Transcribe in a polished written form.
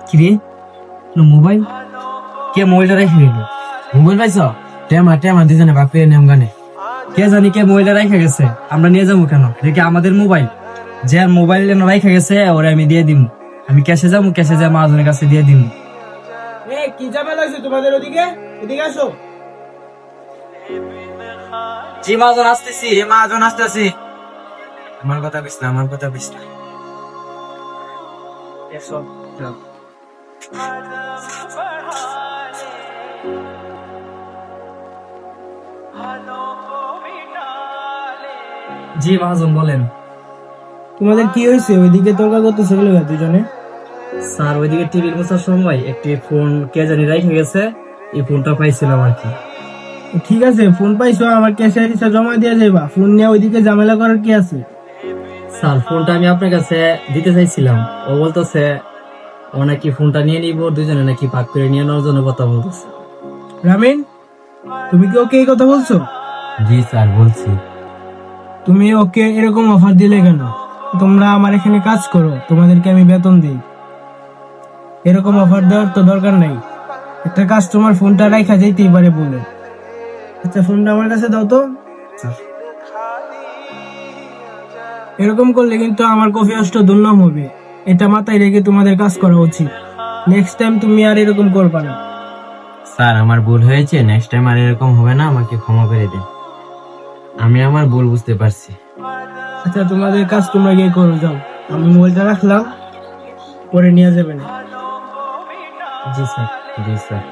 কিরে মোবাইল কে মোবাইলটা রেখে গেল? মোবাইল পাইছ? টেমা টেমা দুজনে ভাগ করে নিয়ম গানে। কে জানি কে মোবাইলটা রেখে গেছে, আমরা নিয়ে যাবো কেন? দেখি আমাদের মোবাইল, যে মোবাইল রেখে গেছে ওরে আমি দিয়ে দিব। আমি ক্যাশে যাবো, ক্যাশে যা মহাজনের কাছে দিয়ে দিব। কি ঝামেলা হয়েছে তোমাদের ওদিকে? এদিকে আসো। জি মহাজন আসতেছি, মহাজন আসতেছি। আমার কথা বিশ না, আমার কথা বিশ না। এসো যাও। জি মহাজন বলেন। তোমাদের কি হয়েছে? ওইদিকে তর্ক করতেছে বলে দুজনে। স্যার ওইদিকে টিভির মোছার সময় একটি ফোন কে জানি রেখে গেছে, এই ফোনটা পাইছিলাম আর কি। ঠিক আছে, ফোন পাইছো, আমার ক্যাশে রিসা জমা দিয়ে যাইবা। ফোন নিয়ে ওইদিকে ঝামেলা করার কি আছে? স্যার ফোনটা আমি আপনার কাছে দিতে চাইছিলাম, ও বলতেছে ও নাকি ফোনটা নিয়ে নিব, দুজনে নাকি ভাগ করে নিয়ে নেওয়ার জন্য কথা বলতেছে। রামিন, তুমি কি ওকে এই কথা বলছো? জি স্যার বলছি। তুমি ওকে এরকম অফার দিলে কেন? তোমরা আমার এখানে কাজ করো, তোমাদেরকে আমি বেতন দিই। এরকম অফার দেওয়ার তো দরকার নাই। একটা কাস্টমার ফোনটা রাখা যাইতেই পারে বলে। আচ্ছা, ফোনটা আমার কাছে দাও তো। এরকম করলে কিন্তু আমার কফি হাউসটা দুর্নাম হবে। এটা মাথায় রেখে তোমাদের কাজ করা উচিত। নেক্সট টাইম তুমি আর এরকম করবা না। স্যার আমার ভুল হয়েছে, নেক্সট টাইম আর এরকম হবে না, আমাকে ক্ষমা করে দিন। আমি আমার ভুল বুঝতে পারছি। আচ্ছা, তোমাদের কাজ তোমরা গিয়ে করো, যাও। আমি মোবাইলটা রাখলাম, পরে নিয়ে যাবে না। জি স্যার, জি স্যার।